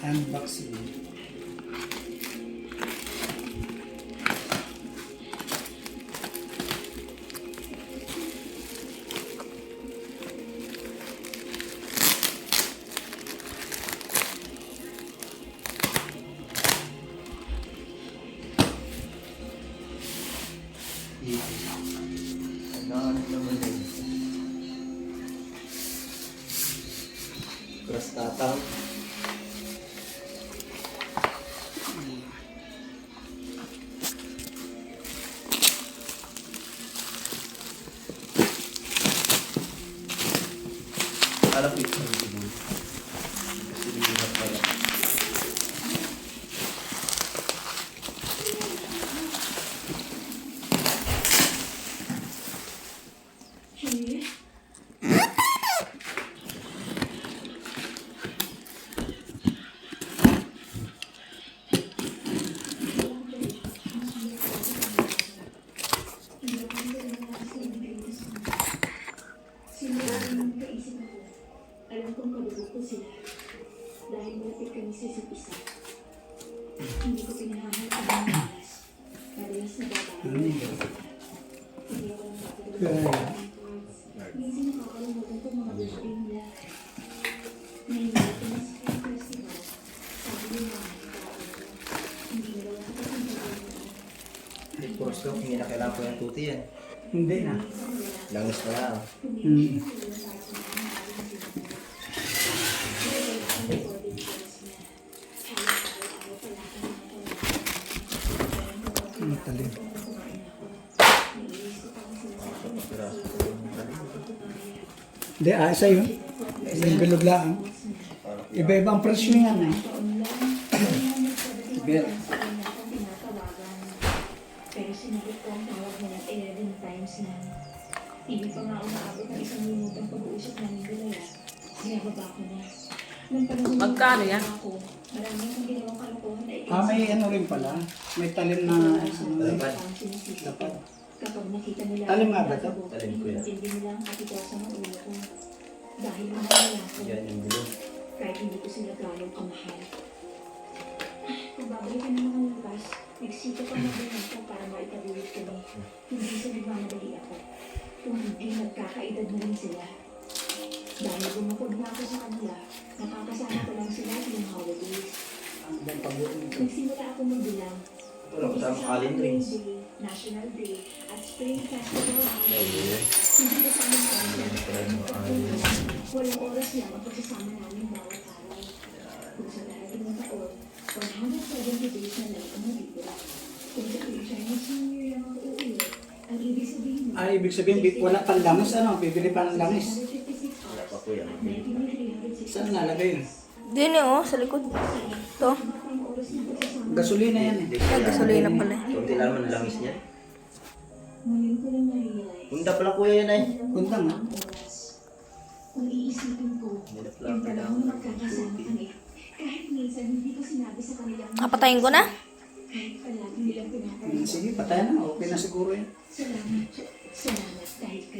Unboxing. Ano naman din. Cross tatang. Alam ko ito. Kasi binigyan pala. Alam kong kadugo ko sila dahil malapit kami sa isa't isa. Hindi ko pinahanap ang mga oras. Madalas na babae. Hindi ako lang makatulog. Minsan nakakalimutan ko mga birthday nila. Ngayon dito na sa Spring Festival, sabi nila hindi nila lang kapag Hindi po stroke, hindi na kailangan po yung tuti yan. Hindi na. Langis na lang. Matalim. Hindi, asa yun. Yung bilog lang. Iba-ibang presyo yan eh. Iba. Pero sinagot ko ang tawag mo ng 11 times na. Hindi pa nga umaabot ng isang minutang pag-uusap namin dalawa. Sinababa ko na. Nung panahon na Magkano yan? ako, marami akong ginawang kalokohan na May ano rin pala. May talim na Dapat. dapat. Kapag nakita nila Talim nga ba ito? Talim ko yan. hindi nila ang katikasan ng ulo ko. Dahil mahal ako. Yan yung gulo. Kahit hindi ko sila gano'ng kamahal. Kung babalikan ng mga lupas, nagsikap ang mabilang ko para maitabulit kami. Hindi sa nagmamadali ako. Kung hindi nagkakaedad na rin sila. Dahil bumukod na ako sa kanila, nakakasama ko lang sila ng holidays. Nagsimula ako magbilang. Wala ko sa Allen Rings. National Day, at Spring Festival Ayun. hindi kasama namin. Ayun. Walang oras lang ang pagsasama namin bawat araw. Kung sa darating na taon, 170 days na lang ang natitira. Kung sa tuwing Chinese New Year lang ako uuwi, ang ibig sabihin mo, Ibig sabihin, wala pang langis, ano? Bibili pa ng langis. 156 Wala pa hours, po yan. at 19,360 Saan nalagay yun? Din oh, sa likod. Ito. ang oras ng pagsasama. Gasolina yan eh. Ay, gasolina pala. Kunti lang naman ang langis niya. Ngayon ko lang na-realize, Hunda pala kuya yan ay. Punta nga. ang oras. Kung iisipin ko, Hindi na pala yung kailangan panahon ng magkakasama tuti. kami, kahit minsan hindi ko sinabi sa kanilang Patayin ko na? kahit palagi nilang pinapalitan. Sige, patay na. Okay na siguro yun. Salamat dahil kayo.